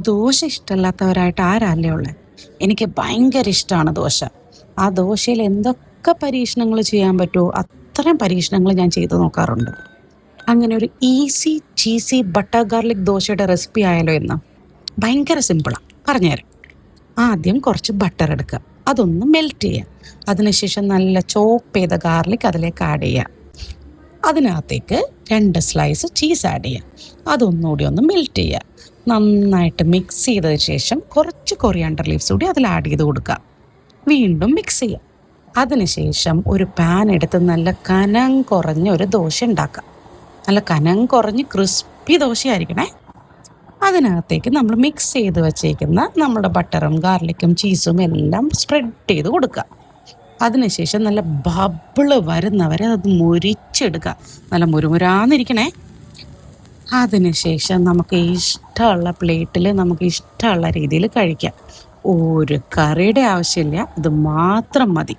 ദോശ ഇഷ്ടമല്ലാത്തവരായിട്ട് ആരല്ലേ ഉള്ളത്? എനിക്ക് ഭയങ്കര ഇഷ്ടമാണ് ദോശ. ആ ദോശയിൽ എന്തൊക്കെ പരീക്ഷണങ്ങൾ ചെയ്യാൻ പറ്റുമോ അത്രയും പരീക്ഷണങ്ങൾ ഞാൻ ചെയ്തു നോക്കാറുണ്ട്. അങ്ങനെ ഒരു ഈസി ചീസി ബട്ടർ ഗാർലിക് ദോശയുടെ റെസിപ്പി ആയാലോ എന്ന്. ഭയങ്കര സിമ്പിളാണ്, പറഞ്ഞുതരാം. ആദ്യം കുറച്ച് ബട്ടർ എടുക്കുക, അതൊന്ന് മെൽറ്റ് ചെയ്യുക. അതിനുശേഷം നല്ല ചോപ്പ് ചെയ്ത ഗാർലിക് അതിലേക്ക് ആഡ് ചെയ്യുക. അതിനകത്തേക്ക് 2 സ്ലൈസ് ചീസ് ആഡ് ചെയ്യുക. അതൊന്നുകൂടി ഒന്ന് മെൽറ്റ് ചെയ്യുക. നന്നായിട്ട് മിക്സ് ചെയ്തതിന് ശേഷം കുറച്ച് കൊറിയാണ്ടർ ലീവ്സ് കൂടി അതിൽ ആഡ് ചെയ്ത് കൊടുക്കുക. വീണ്ടും മിക്സ് ചെയ്യുക. അതിനുശേഷം ഒരു പാൻ എടുത്ത് നല്ല കനം കുറഞ്ഞ ഒരു ദോശ ഉണ്ടാക്കുക. നല്ല കനം കുറഞ്ഞ് ക്രിസ്പി ദോശയായിരിക്കണേ. അതിനകത്തേക്ക് നമ്മൾ മിക്സ് ചെയ്ത് വച്ചേക്കുന്ന നമ്മുടെ ബട്ടറും ഗാർലിക്കും ചീസും എല്ലാം സ്പ്രെഡ് ചെയ്ത് കൊടുക്കുക. അതിനുശേഷം നല്ല ബബിള് വരുന്നവരെ അത് മുരിച്ചെടുക്കുക. നല്ല മുരുമുരാന്നിരിക്കണേ. അതിനുശേഷം നമുക്ക് ഇഷ്ടമുള്ള പ്ലേറ്റിൽ നമുക്ക് ഇഷ്ടമുള്ള രീതിയിൽ കഴിക്കാം. ഒരു കറിയുടെ ആവശ്യമില്ല, ഇത് മാത്രം മതി.